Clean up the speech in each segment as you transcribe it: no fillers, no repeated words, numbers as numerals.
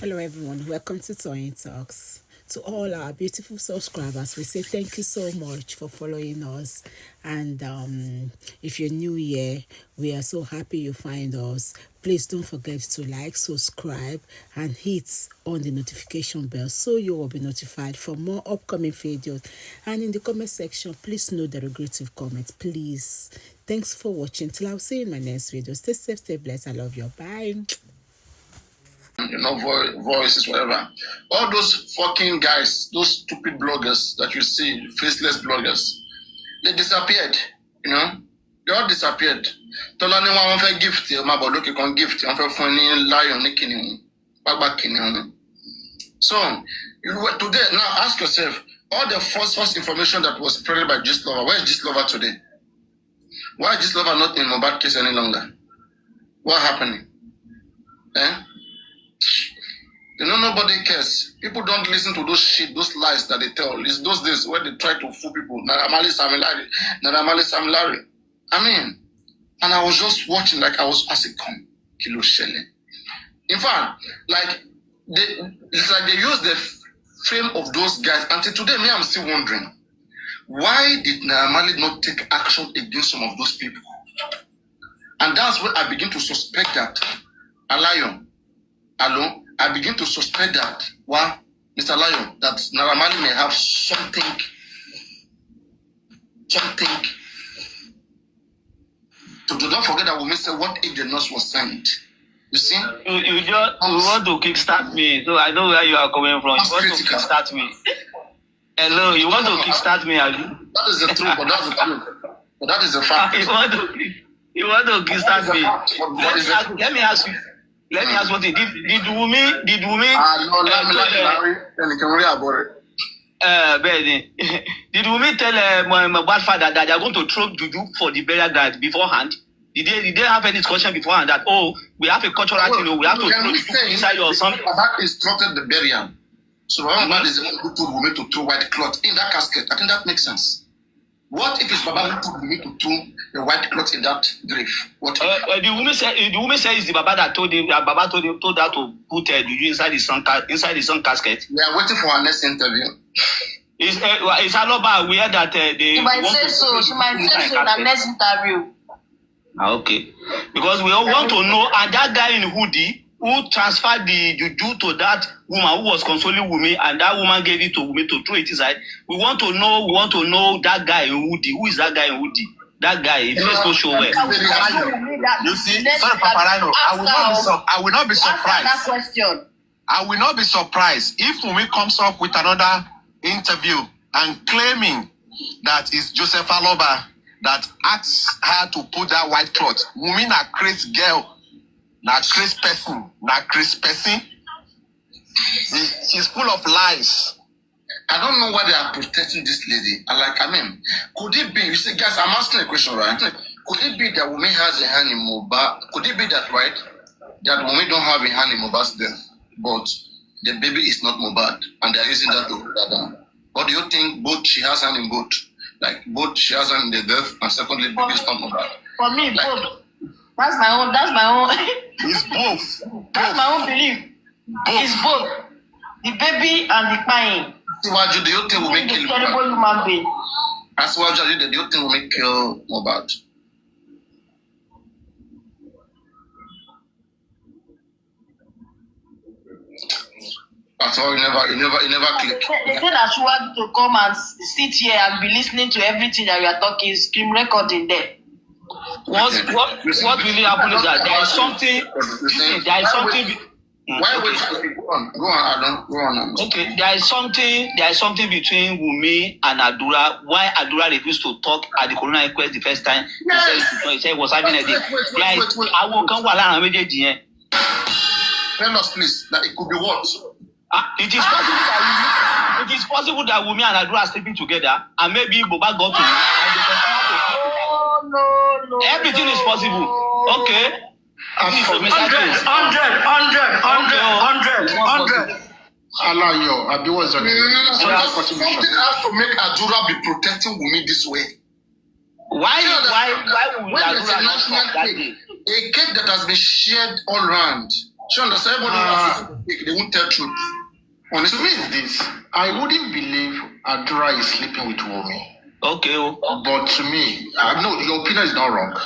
Hello everyone, welcome to Toyeen Talks. To all our beautiful subscribers, we say thank you so much for following us. And if you're new here, we are so happy you find us. Please don't forget to like, subscribe, and hit on the notification bell so you will be notified for more upcoming videos. And in the comment section, please note the regrettive comments, please. Thanks for watching. Till I'll see you in my next video. Stay safe, stay blessed. I love you. Bye. Voices, whatever. All those fucking guys, those stupid bloggers that you see, faceless bloggers, they disappeared. They all disappeared. Tolani wa wọ́n gift, ma bo loke kon gift, wọ́n fẹ́ fún ní lion ní kìnìún, bàbá kìnìún. So, today, now ask yourself, all the false information that was spread by Gistlover, where is Gistlover today? Why is Gistlover not in Mohbad case any longer? What happening? Nobody cares. People don't listen to those lies that they tell. It's those days where they try to fool people. Naramali Samilari. I mean, and I was just watching like I was as a kilo shelle. In fact, it's like they use the frame of those guys. Until today, me, I'm still wondering, why did Naramali not take action against some of those people? And that's where I begin to suspect that I begin to suspect that, Mr. Lion, that Naramali may have something. Don't forget that we said what if the nurse was signed. You see? You want to kickstart me, so I know where you are coming from. You want to kickstart me. Hello, you want to kickstart me, Ali? That is the truth, but that's the truth. But that is the fact. You want to kickstart me. Let me ask you. Let me ask one thing. Did Wunmi? No, then you can worry about it. Did Wunmi tell my godfather that they are going to throw juju for the burial ground beforehand? Did they have any discussion beforehand that we have a cultural thing, we have to throw juju inside or something? That instructed the burial. So Mohbad is the one who told Wunmi to throw white cloth in that casket. I think that makes sense. What if it's Baba who told Wunmi to throw the white cloth in that grave? What? The woman said it's the Baba that told him that Baba told her to put juju inside his son casket. We are waiting for our next interview. Is Aloba aware that they? She might say so. She might say so in the next interview. Okay, because we all want to know, and that guy in hoodie who transferred the juju to that woman who was consoling Wunmi, and that woman gave it to Wunmi to throw it inside. We want to know that guy in hoodie. Who is that guy in hoodie? That guy, if you don't show well. You see, sorry, Papariano, I will not be surprised. That question. I will not be surprised if Wunmi comes up with another interview and claiming that it's Joseph Aloba that asks her to put that white cloth. Wunmi na crazy girl. Na crazy person. She's full of lies. I don't know why they are protecting this lady. Could it be, you see, guys, I'm asking a question, right? Could it be that Wunmi has a hand in Mohbad? Could it be that, right? That Wunmi don't have a hand in Mohbad's death, but the baby is not Mohbad, and they're using that to hold that down? Or do you think both she has hand in both? Like, both she has hand in the death, and secondly, the baby is not Mohbad? For me, both. That's my own. It's both. That's my own belief. It's both. The baby and the crying. Do you think Wunmi kill Mohbad? Terrible human being. As well, do you think Wunmi kill Mohbad? At all, you never click. They said that she wanted to come and sit here and be listening to everything that we are talking, screen recording there. What really happened is that there is something. Why wait? Go on, Adam. Go on. Okay, there is something between Wunmi and Adura. Why Adura refused to talk at the coroner inquest the first time? He said he was having a day. I will come along. Tell us, please, that it could be what? It is possible that Wunmi and Adura are sleeping together, and maybe Mohbad got to No. Everything is possible. Okay. 100. Alayo, something has to make Adura be protecting Wunmi this way. Why would when Adura not talk that day? a cake that has been shared all around, She understand everybody they won't tell truth. To me, it's this. I wouldn't believe Adura is sleeping with Wunmi. Okay. But to me, no, your opinion is not wrong.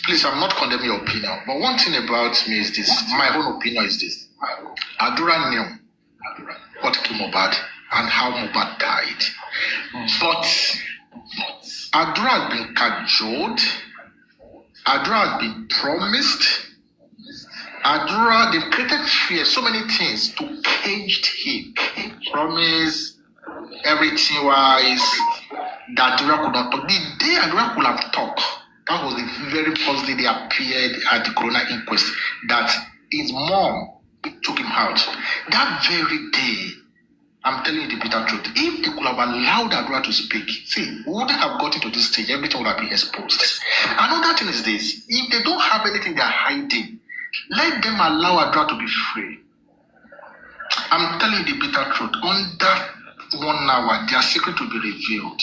Please, I'm not condemning your opinion. But one thing about me is this. My own opinion is this. Adura knew what killed Mohbad and how Mohbad died. But Adura has been cajoled. Adura has been promised. Adura, they've created fear, so many things to cage him. Promise, everything wise, that Adura could not talk. The day Adura could have talked, that was the very first day they appeared at the coroner inquest, that his mom took him out. That very day, I'm telling you the bitter truth, if they could have allowed Adura to speak, see, we wouldn't have gotten to this stage, everything would have been exposed. Another thing is this, if they don't have anything they're hiding, let them allow Adura to be free. I'm telling you the bitter truth. Under 1 hour, their secret will be revealed.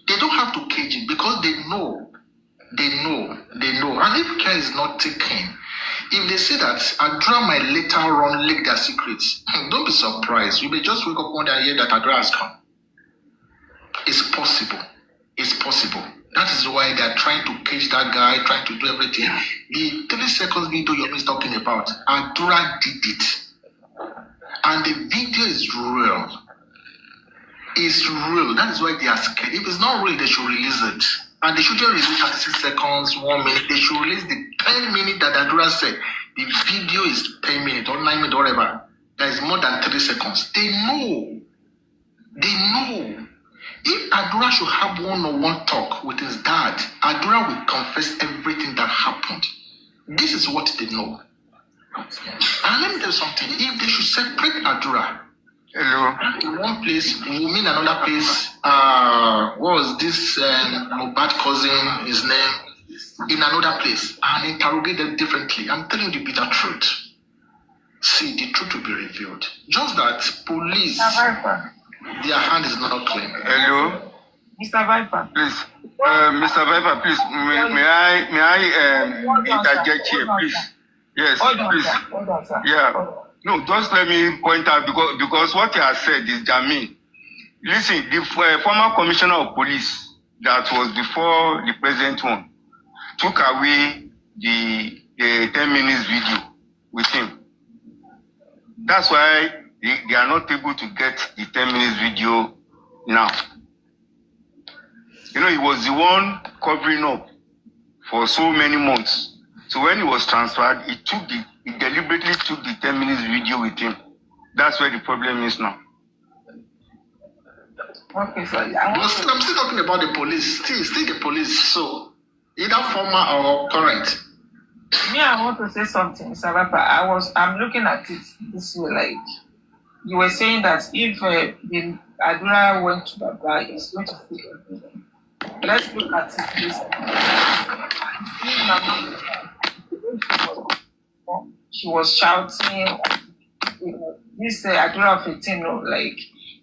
They don't have to cage it because they know. And if care is not taken, if they say that Adura might later on leak their secrets, don't be surprised. You may just wake up one day and hear that Adura has come. It's possible. That is why they are trying to cage that guy, trying to do everything. The 3 seconds video you're talking about, Adura did it. And the video is real. It's real. That is why they are scared. If it's not real, they should release it. And they shouldn't release 36 seconds, 1 minute. They should release the 10 minutes that Adura said. The video is 10 minutes or 9 minutes, whatever. There is more than 3 seconds. They know. If Adura should have one-on-one talk with his dad, Adura will confess everything that happened. This is what they know. And let me tell you something. If they should separate Adura, in one place, Wunmi in another place, what was this Mohbad cousin, his name, in another place, and interrogate them differently. I'm telling you the bitter truth. See, the truth will be revealed. Just that police, their hand is not clean. Hello, Mr. Viper. please, Mr. Viper, please, may I interject here, please? Yes, please. Hold on, sir. Yeah. No, just let me point out because what you have said is Jamie. Listen, the former commissioner of police that was before the present one took away the 10 minutes video with him. That's why they are not able to get the 10 minutes video now. You know, he was the one covering up for so many months. So when he was transferred, he deliberately took the 10 minutes video with him. That's where the problem is now. Okay, so I'm still talking about the police. Still the police. So either former or current. me, I want to say something, Mr. Viper. I'm looking at it this way, like you were saying that if the Adura went to Baba, it's going to feel everything. Let's look at it this way. She was shouting. This Adura of 18, like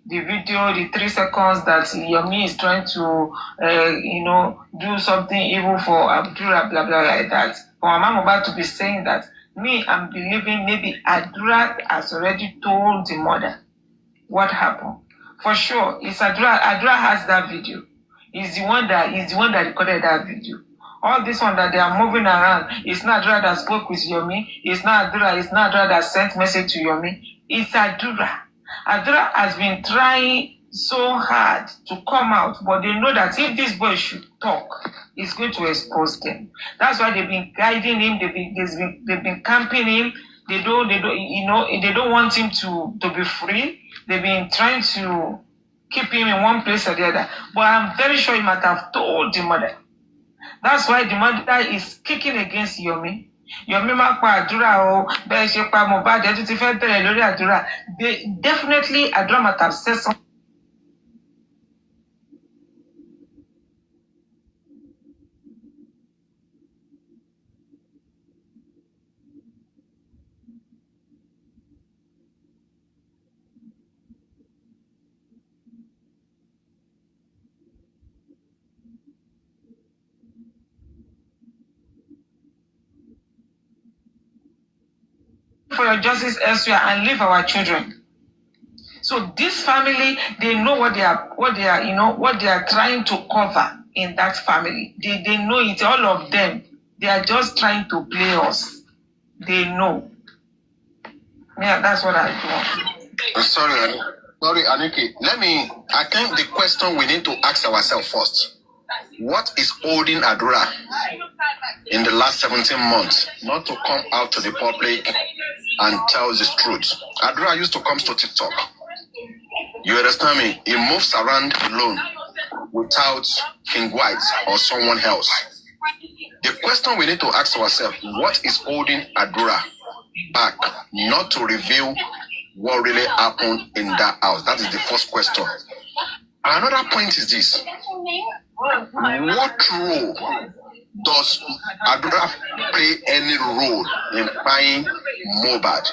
the video, the 3 seconds that Yomi is trying to, do something evil for Adura, blah, blah, like that. For Mama Mohbad to be saying that, I'm believing maybe Adura has already told the mother what happened. For sure, it's Adura. Adura has that video. He's the one that recorded that video. All this one that they are moving around, it's not Adura that spoke with Yomi. It's not Adura that sent message to Yomi. It's Adura. Adura has been trying so hard to come out, but they know that if this boy should talk, it's going to expose them. That's why they've been guiding him. They've been camping him. They don't want him to be free. They've been trying to keep him in one place or the other. But I'm very sure he might have told the mother. That's why the mother is kicking against Yomi. Yomi máa pa Adura o, bẹ́ẹ̀ ṣe pa Mohbad ẹ̀ tún ti fẹ́ bẹ̀rẹ̀ lórí Adura. Definitely Adura might have said something. for your justice elsewhere and leave our children. So this family, they know what they are trying to cover in that family. They know it, all of them. They are just trying to play us. They know. Yeah, that's what I do. Sorry, Aniki. I think the question we need to ask ourselves first. What is holding Adura in the last 17 months not to come out to the public and tell the truth? Adura used to come to TikTok. You understand me? He moves around alone without King White or someone else. The question we need to ask ourselves, what is holding Adura back not to reveal what really happened in that house? That is the first question. Another point is this. What role does Adura play any role in buying Mohbad?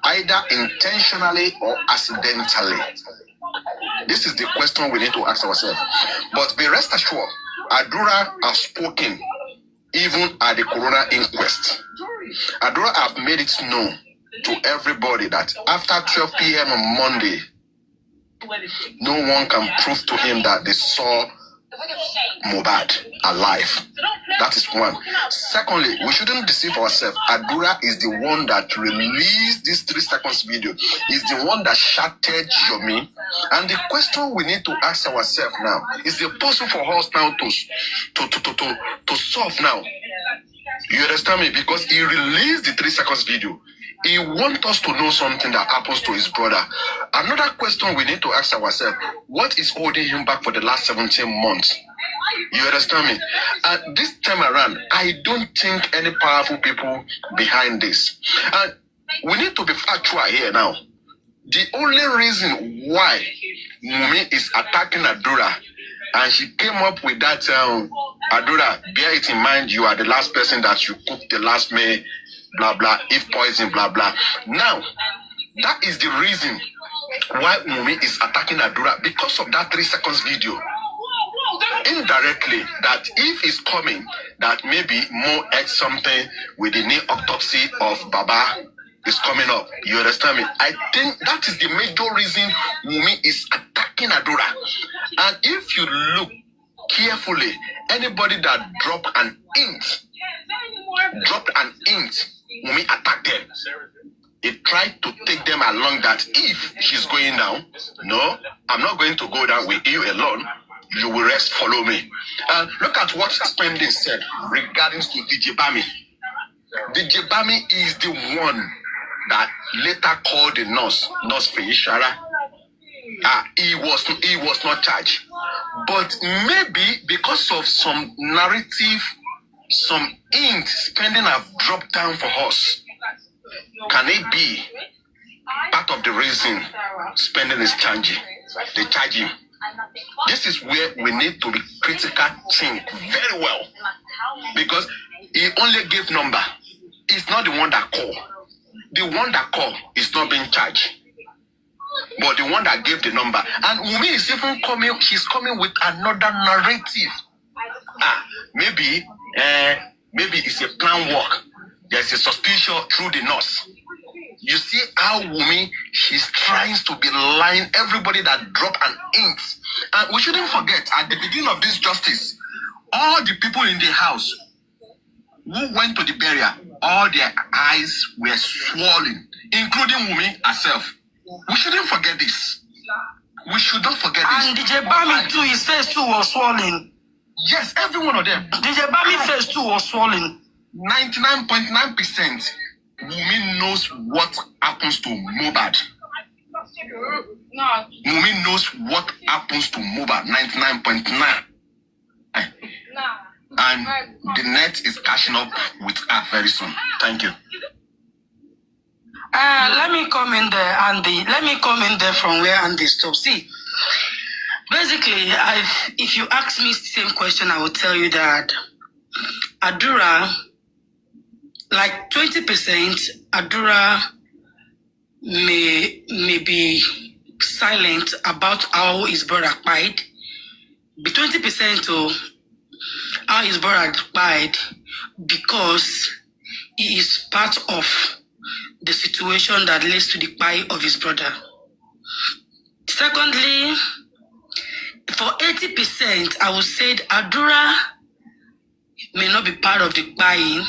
Either intentionally or accidentally? This is the question we need to ask ourselves. But be rest assured, Adura has spoken even at the coroner inquest. Adura have made it known to everybody that after 12 p.m. on Monday, no one can prove to him that they saw Mohbad alive. That is one. Secondly, we shouldn't deceive ourselves. Adura is the one that released this 3 seconds video. He's the one that shouted Yomi. And the question we need to ask ourselves now is it possible for us now to solve now? You understand me? Because he released the 3 seconds video. He wants us to know something that happens to his brother. Another question we need to ask ourselves, what is holding him back for the last 17 months? You understand me? This time around, I don't think any powerful people behind this. And we need to be factual here now. The only reason why Wunmi is attacking Adura, and she came up with that, Adura, bear it in mind, you are the last person that you cooked the last meal, blah, blah, if poison, blah, blah. Now, that is the reason why Wunmi is attacking Adura, because of that 3 seconds video. Indirectly, that if it's coming, that maybe Mo ate something with the new autopsy of Baba is coming up. You understand me? I think that is the major reason Wunmi is attacking Adura. And if you look carefully, anybody that dropped an hint, Wunmi attacked them. He tried to take them along that if she's going down, no, I'm not going to go down with you alone. You will rest, follow me. And look at what Spending said regarding to DJ Bami. DJ Bami is the one that later called the nurse Feishara. He was not charged. But maybe because of some narrative, some ink Spending have dropped down for us. Can it be part of the reason Spending is charging? They charge him. This is where we need to be critical, think very well. Because he only gave number. It's not the one that called. The one that called is not being charged. But the one that gave the number. And Wunmi is even coming, she's coming with another narrative. Maybe it's a plan work. There's a suspicion through the nurse. You see how Wunmi, she's trying to be lying everybody that dropped an ink. And we shouldn't forget, at the beginning of this justice, all the people in the house who went to the burial, all their eyes were swollen, including Wunmi herself. We shouldn't forget this. We should not forget this. And DJ Bami too, his face too was swollen. Yes, every one of them. DJ Bami face too was swollen. 99.9%. Wunmi knows what happens to Mohbad. Wunmi knows what happens to Mohbad. 99.9. And the net is catching up with her very soon. Thank you. Let me come in there, Andy. Let me come in there from where Andy stopped. See, basically, if you ask me the same question, I will tell you that Adura, like 20%, Adura may be silent about how his brother died. Be 20% to how his brother died because he is part of the situation that leads to the pie of his brother. Secondly, for 80%, I would say Adura may not be part of the buying,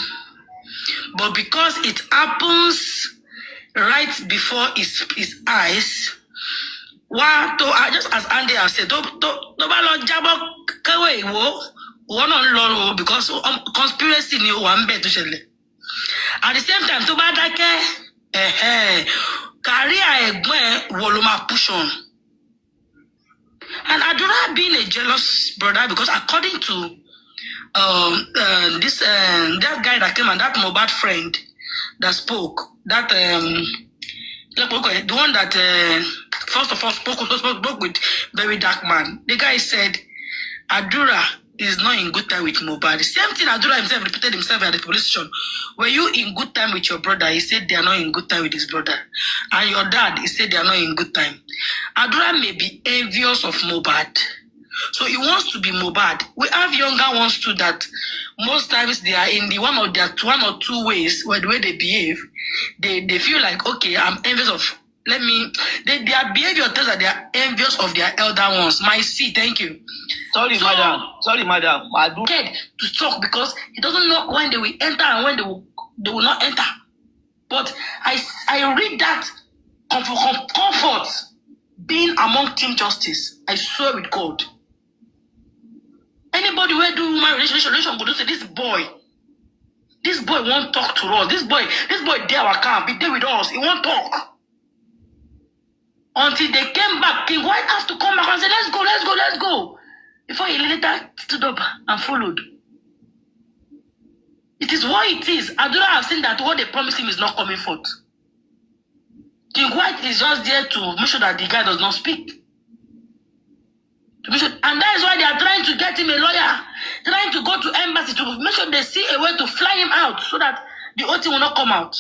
but because it happens right before his eyes, just as Andy has said, because conspiracy ni one bet to shele. At the same time, career woloma push on. And Adura being a jealous brother, because according to that guy that came and that Mohbad friend that spoke, that the one that first of all spoke with very dark man. The guy said Adura is not in good time with Mohbad. The same thing Adura himself repeated himself at the police station. Were you in good time with your brother? He said they are not in good time with his brother. And your dad, he said they are not in good time. Adura may be envious of Mohbad. So he wants to be Mohbad. We have younger ones too that most times they are in the one or two ways where the way they behave, they feel like, okay, I'm envious of, their behavior tells that they are envious of their elder ones. My C, thank you. Sorry, madam. Scared to talk because he doesn't know when they will enter and when they will not enter. But I read that comfort being among Team Justice. I swear with God. Anybody who do human relation go say this boy won't talk to us. This boy there our camp, be there with us. He won't talk. Until they came back, King White has to come back and say, let's go. Before he later stood up and followed. It is what it is. Adura have seen that what they promised him is not coming forth. King White is just there to make sure that the guy does not speak. And that is why they are trying to get him a lawyer, trying to go to embassy to make sure they see a way to fly him out so that the OT will not come out.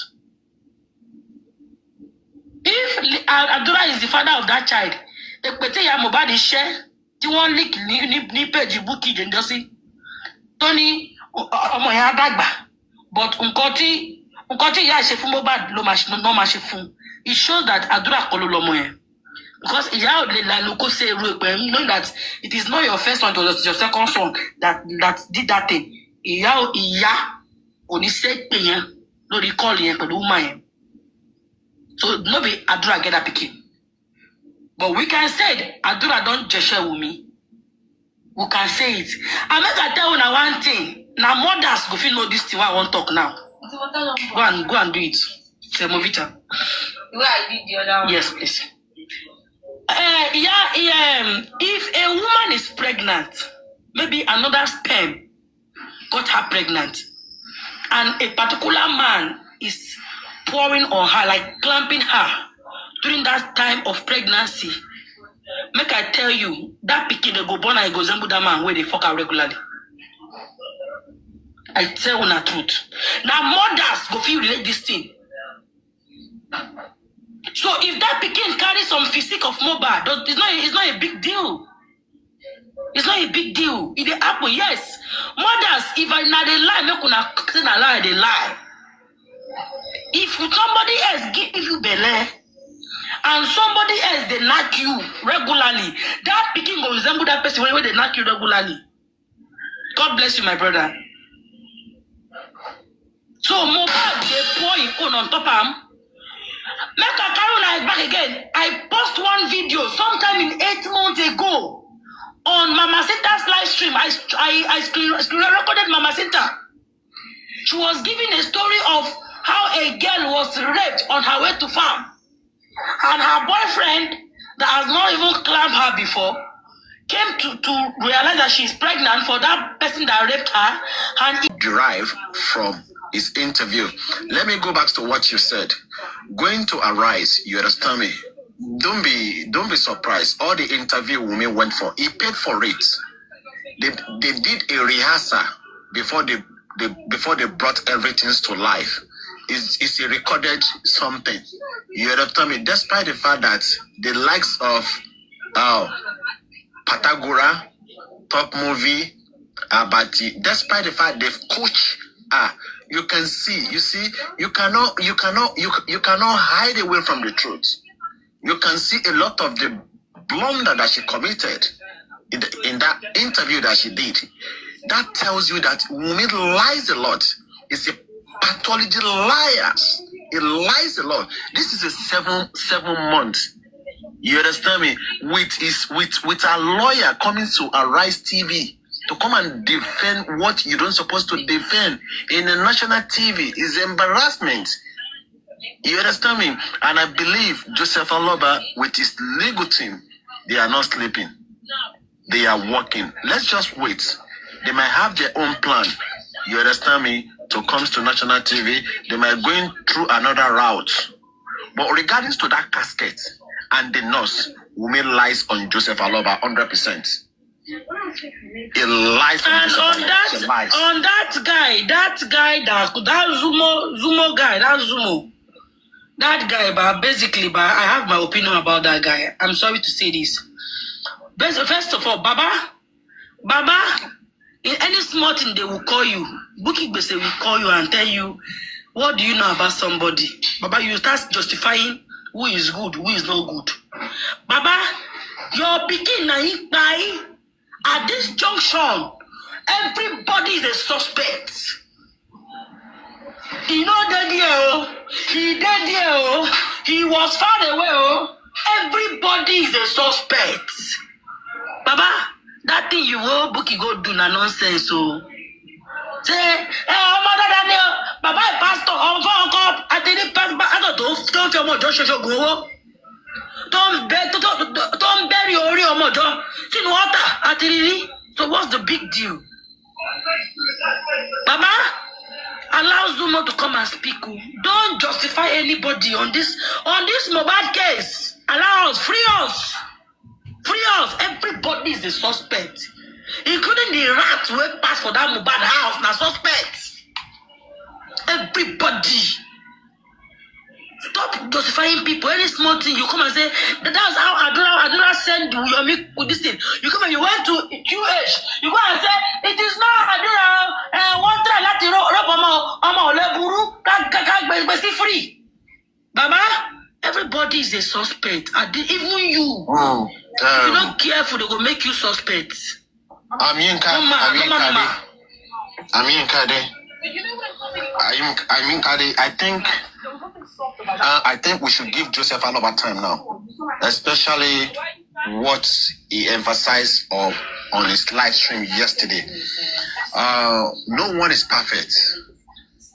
If Adura is the father of that child, Mohbad is share, tí wọ́n leak ní page Bukky Jendosí, Tony ọmọ yẹn dàgbà, but nǹkan tí ìyá ṣe fún Mohbad ló máa ṣe fún. It shows that Adura kọ́ ló lọ́mọ yẹn. Because ìyá ò lè lànà kó ṣe irú ẹ̀pẹ̀, knowing that it is not your first one, it was your second son that did that thing. Ìyá ò ní ṣe pè yẹn lórí call yẹn pẹ̀lú woman yẹn. So no be Adura get that pikin. But we can say it, Adura don't just share with me. We can say it. I make I tell you one thing. Now mothers go feel know this thing I won't talk now. Go and do it. Semovita. The way I did the other one. Yes, please. If a woman is pregnant, maybe another sperm got her pregnant, and a particular man is pouring on her, like clamping her during that time of pregnancy, make I tell you, that pikin they go born and go resemble that man where they fuck her regularly. I tell you the truth. Now mothers go feel relate this thing. So if that pikin carry some physique of Mohbad, it's not a big deal. It's not a big deal. It happen, yes. Mothers, if I not they lie, make una say na lie, they lie. If somebody else give you belly and somebody else they knock you regularly, that pikin go resemble that person when they knock you regularly. God bless you, my brother. So Mohbad they pour him own on top of him. Make a carry back again. I post one video sometime in 8 months ago on Mama Sinta's live stream. I screen recorded Mama Sinta. She was giving a story of how a girl was raped on her way to farm. And her boyfriend, that has not even claimed her before, came to realize that she's pregnant for that person that raped her. And it derived from his interview. Let me go back to what you said. Going to Arise, you understand me? Don't be surprised. All the interview Wunmi went for, he paid for it. They did a rehearsal before they brought everything to life. It's a recorded something. You understand me? Despite the fact that the likes of Patagura, Top Movie, Abati, despite the fact they've coached you can see. You see, you cannot hide away from the truth. You can see a lot of the blunder that she committed in that interview that she did. That tells you that Wunmi lies a lot. It's a pathology liar. It lies a lot. This is a seven months. You understand me? With a lawyer coming to Arise TV to come and defend what you don't supposed to defend in a national TV is embarrassment. You understand me? And I believe Joseph Aloba with his legal team, they are not sleeping. They are working. Let's just wait. They might have their own plan. You understand me? To come to national TV, they might going through another route. But regarding to that casket and the nurse, Wunmi lies on Joseph Aloba 100%. It lies on And Joseph Aloba. on that guy, that Zumo guy, that guy, but basically, I have my opinion about that guy. I'm sorry to say this. First of all, Baba, in any small thing they will call you. Buki Bese will call you and tell you, what do you know about somebody? Baba, you start justifying who is good, who is not good. Baba, your beginning by at this junction, everybody is a suspect. He not dead here, he dead here, he was far away. Everybody is a suspect. Baba, that thing you go Buki go do na nonsense. So say, mother Daniel, Baba pastor, God, I didn't pass back. I don't tell more Joshua go. Don't bury your real mojo. See water at the. So what's the big deal? Baba, allow Zumo to come and speak. Don't justify anybody on this Mohbad case. Allow us, free us. Free us. Everybody is a suspect. Including the rat who passed for that Mohbad house, now suspect. Everybody. Stop justifying people. Any small thing, you come and say, that's how Adura sent Wunmi with this thing. You come and you went to QH. You go and say, it is not Adura. One try let you rob free. Baba, everybody is a suspect. Even you. If you're not careful, they will make you suspect. IAMYINKA I think we should give Joseph Aloba time now, especially what he emphasized on his live stream yesterday. No one is perfect.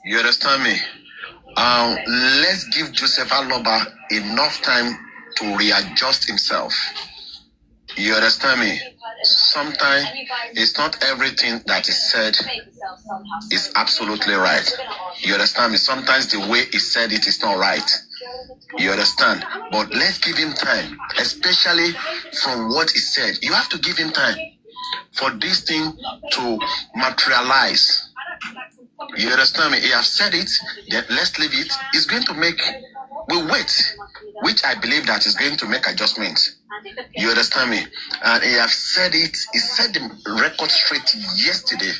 You understand me? Let's give Joseph Aloba enough time to readjust himself. You understand me? Sometimes it's not everything that is said is absolutely right. You understand me? Sometimes the way he said it is not right. You understand? But let's give him time, especially from what he said. You have to give him time for this thing to materialize. You understand me? He has said it, then let's leave it. It's going to make, we'll wait, which I believe that is going to make adjustments. You understand me? And he have said it, he said the record straight yesterday.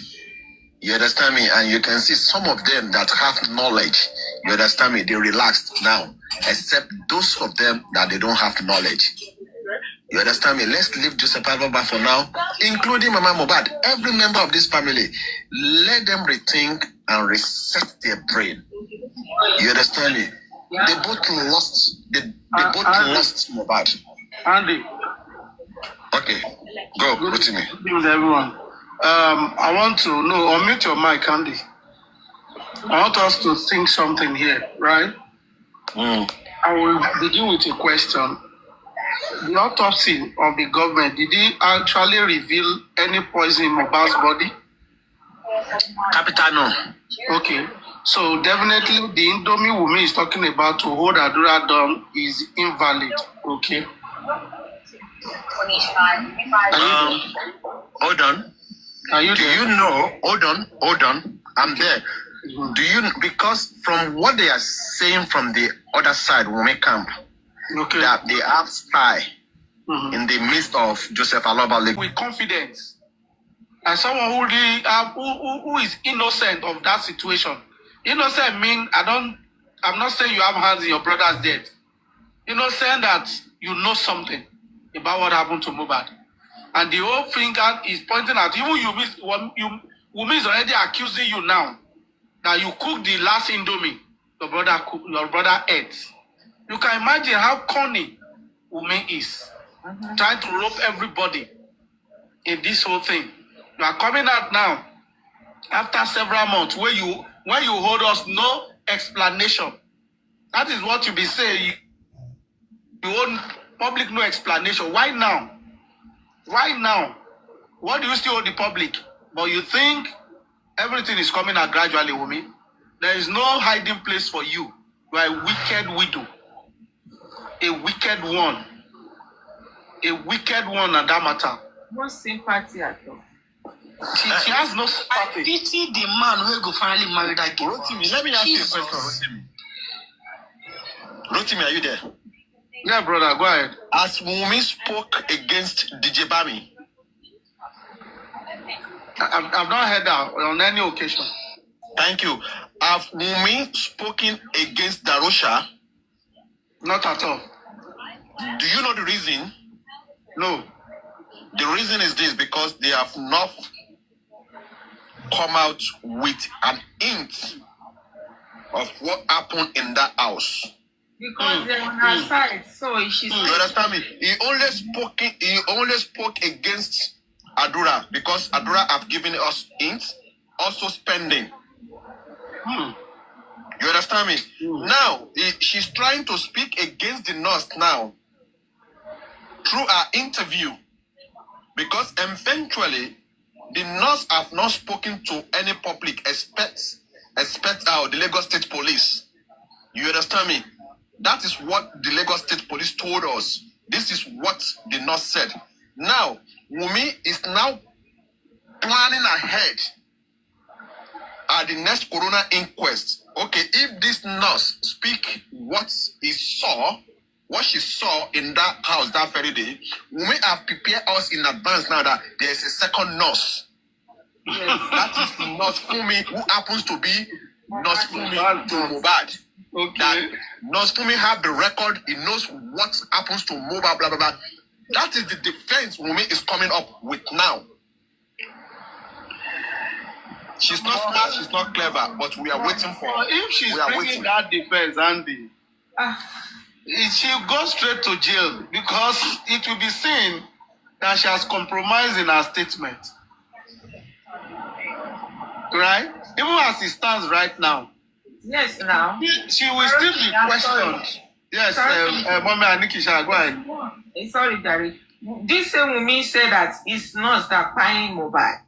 You understand me? And you can see some of them that have knowledge, you understand me, they relaxed now, except those of them that they don't have knowledge. You understand me? Let's leave Joseph Aloba for now, including Mama Mohbad. Every member of this family, let them rethink and reset their brain. You understand me? They both lost. They both lost Mohbad. Andy. Okay, go to me. Good evening, everyone. I want to know, unmute your mic, Andy. I want us to think something here, right? I will begin with a question. The autopsy of the government, did it actually reveal any poison in Mohbad's body? Capital no. Okay. So definitely the Indomie Wunmi is talking about to hold Adura down is invalid. Okay. Hold on. Are you Do there? you know? Hold on. I'm there. Mm-hmm. Do you, because from what they are saying from the other side, Wunmi camp, Okay. that they have spy in the midst of Joseph Aloba. With confidence, as someone who really who is innocent of that situation, Innocent mean I'm not saying you have hands in your brother's death. Innocent that you know something about what happened to Mohbad. And the whole finger is pointing at even Wunmi is already accusing you now that you cooked the last Indomie your brother ate. You can imagine how cunning Wunmi is, trying to rope everybody in this whole thing. You are coming out now after several months when you hold us no explanation. That is what you be saying. You want public no explanation. Why now? Why now? What do you still owe the public? But you think everything is coming out gradually, Wunmi? There is no hiding place for you. You are a wicked widow. A wicked one. A wicked one at that matter. No sympathy at all. She has no I sympathy. pity the man who go finally marry that girl. Rotimi, let me ask you a question, Rotimi, are you there? Yeah, brother, go ahead. As Wunmi spoke against DJ Bami, I've not heard that on any occasion. thank you. Have Wunmi spoken against Darosha? Not at all. Do you know the reason? No. The reason is this, because they have not come out with an hint of what happened in that house. Because they're on her side, so she's. You understand me? He only spoke against Adura because Adura have given us hints, also spending. You understand me? Now she's trying to speak against the nurse now through her interview, because eventually the nurse have not spoken to any public except the Lagos State Police. You understand me? That is what the Lagos State Police told us. This is what the nurse said. Now, Wunmi is now planning ahead at the next coroner inquest. Okay, if this nurse speak what she saw in that house that very day, Wunmi have prepared us in advance now that there is a second nurse. Yes. That is Nurse Wunmi, who happens to be Nurse Wunmi to Mohbad. Okay. That Nurse Wunmi have the record, he knows what happens to Mohbad, blah, blah, blah. That is the defense Wunmi is coming up with now. She's not smart, she's not clever, but we are waiting for her. If she's We are bringing waiting. that defense, Andy, she'll go straight to jail because it will be seen that she has compromised in her statement. Right? Even as it stands right now, Yes, now. she will still be questioned. Yes, Mommy Anikisha, go ahead. Sorry, Gary. This same Wunmi said that it's not that buying Mohbad.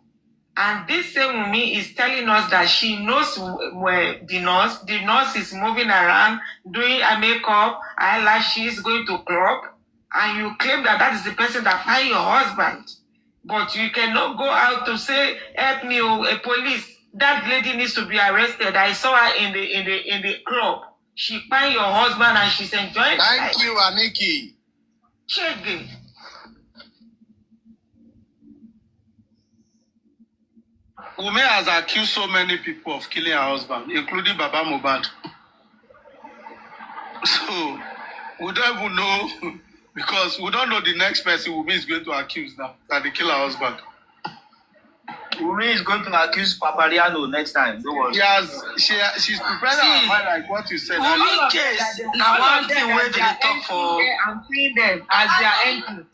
And this same Wunmi is telling us that she knows where the nurse is moving around, doing a makeup, eyelashes, going to club, and you claim that that is the person that find your husband. But you cannot go out to say, help me, a police. That lady needs to be arrested. I saw her in the club. She find your husband and she's enjoying Thank life. you, Aniki. Check it. Wunmi has accused so many people of killing her husband, including Baba Mohbad. So, we don't even know, because we don't know the next person Wunmi is going to accuse now, that they kill her husband. Wunmi is going to accuse Papariano next time. Don't worry. She's prepared her mind like what you said. Wunmi case, now one thing where they talk for. I'm seeing them as they are entering.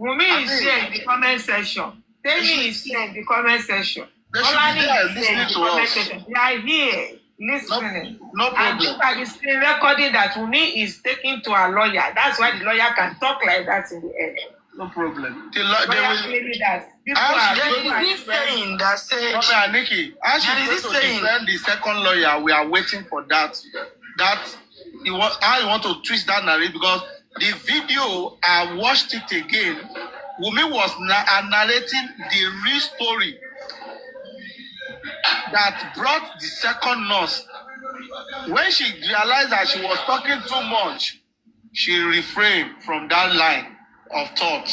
Wunmi is here in the comment section. Temi is here in the comment section. They should be there listening to us. They are here listening. No And problem. look at the screen recording that Wunmi is taking to a lawyer. That's why the lawyer can talk like that in the air. No problem. They Lawyer will. claiming that people How are she going There is this saying that said, Mommy Aniki, as There is she's this going to saying. defend the second lawyer, we are waiting for that. How you want to twist that narrative, because the video, I watched it again. Wunmi was narrating the real story that brought the second nurse. When she realized that she was talking too much, she refrained from that line of thought.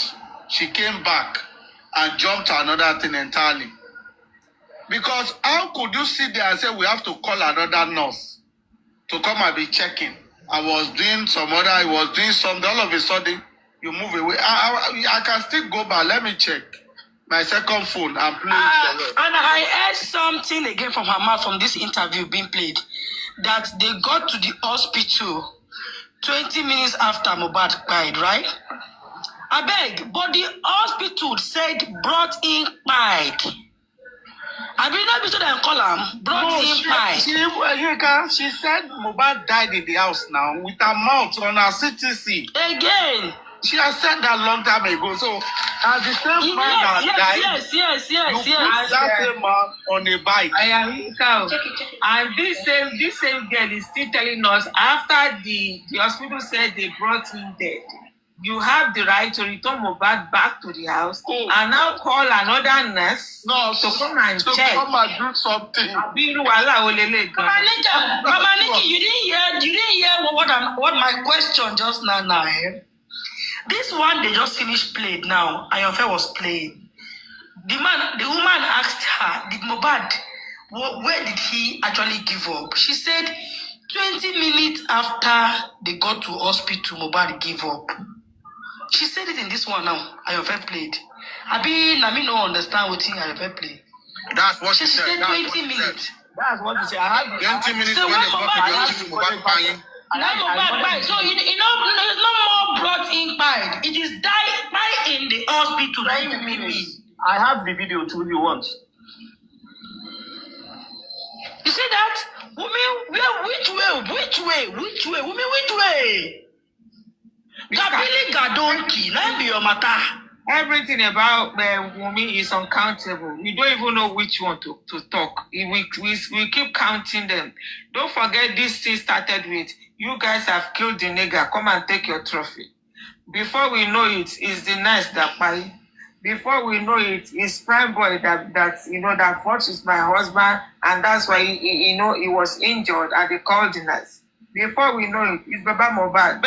She came back and jumped to another thing entirely. Because how could you sit there and say we have to call another nurse to come and be checking? I was doing something. All of a sudden, you move away. I can still go back. Let me check my second phone and play it. And I heard something again from her mouth from this interview being played, that they got to the hospital 20 minutes after Mohbad died, right? I beg, but the hospital said brought in died. I did not be so that call him brought in died. She said Mohbad died in the house now with her mouth on her CTC. Again. She has said that long time ago. So, as the same man that died, you put that same man on a bike. IAMYINKA. And this same girl is still telling us after the hospital said they brought him dead. You have the right to return Mohbad back to the house and now call another nurse to come and check. Come and do something. Mama Nikki, you didn't hear what my question just now. This one they just finished played now. Ayonfe was playing. The woman asked her, did Mohbad, where did he actually give up? She said 20 minutes after they got to hospital, Mohbad gave up. She said it in this one now. Ayonfe played. Nami no understand what Ayonfe played. That's what she said. She said 20 minutes. That's what she said. I have 20 minutes So when they got to the hospital, Mohbad buying. So it's no more brought in by. It is died by in the hospital. That you mean. I have the video too if you want. You see that? Which way? Women, which way? Gabili Gadonki, let be your matter. Everything about Wunmi is uncountable. We don't even know which one to talk. We keep counting them. Don't forget this thing started with, you guys have killed the nigger. Come and take your trophy. Before we know it, it's the nice that buy. Before we know it, it's Prime Boy that fought with my husband, and that's why he was injured and they called the nurse. Before we know it, it's Baba Mohbad.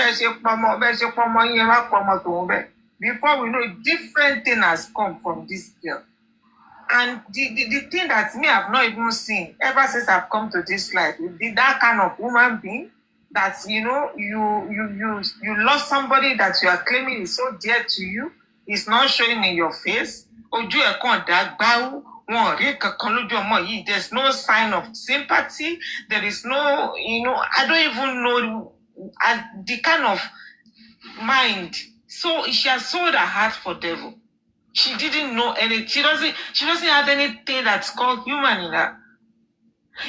Before we know it, different thing has come from this girl. And the thing that me I've not even seen ever since I've come to this life, that kind of woman being that you lost somebody that you are claiming is so dear to you, is not showing in your face. There's no sign of sympathy. There is no, I don't even know the kind of mind. So she has sold her heart for devil. She didn't know anything. She doesn't have anything that's called human in her.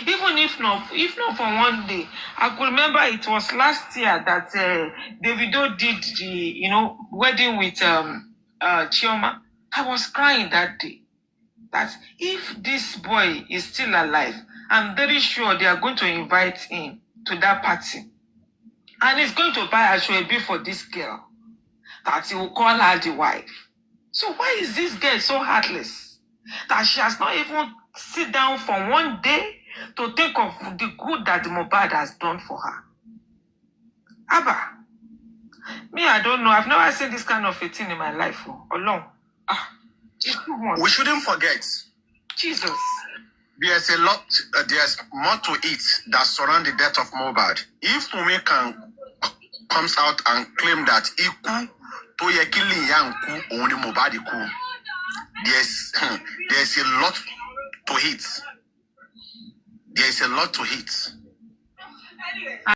Even if not for one day. I could remember it was last year that Davido did the wedding with Chioma. I was crying that day. That if this boy is still alive, I'm very sure they are going to invite him to that party. And he's going to buy a shoebi for this girl. That he will call her the wife. So why is this girl so heartless? That she has not even sit down for one day to think of the good that the Mohbad has done for her. Abba, me, I don't know. I've never seen this kind of a thing in my life. Alone. It's too much. We shouldn't forget. Jesus. There's there's more to it that surround the death of Mohbad. If Wunmi comes out and claim that Iku to ye killing Yanku only Mohbad Iku, there's a lot to it. There's a lot to it.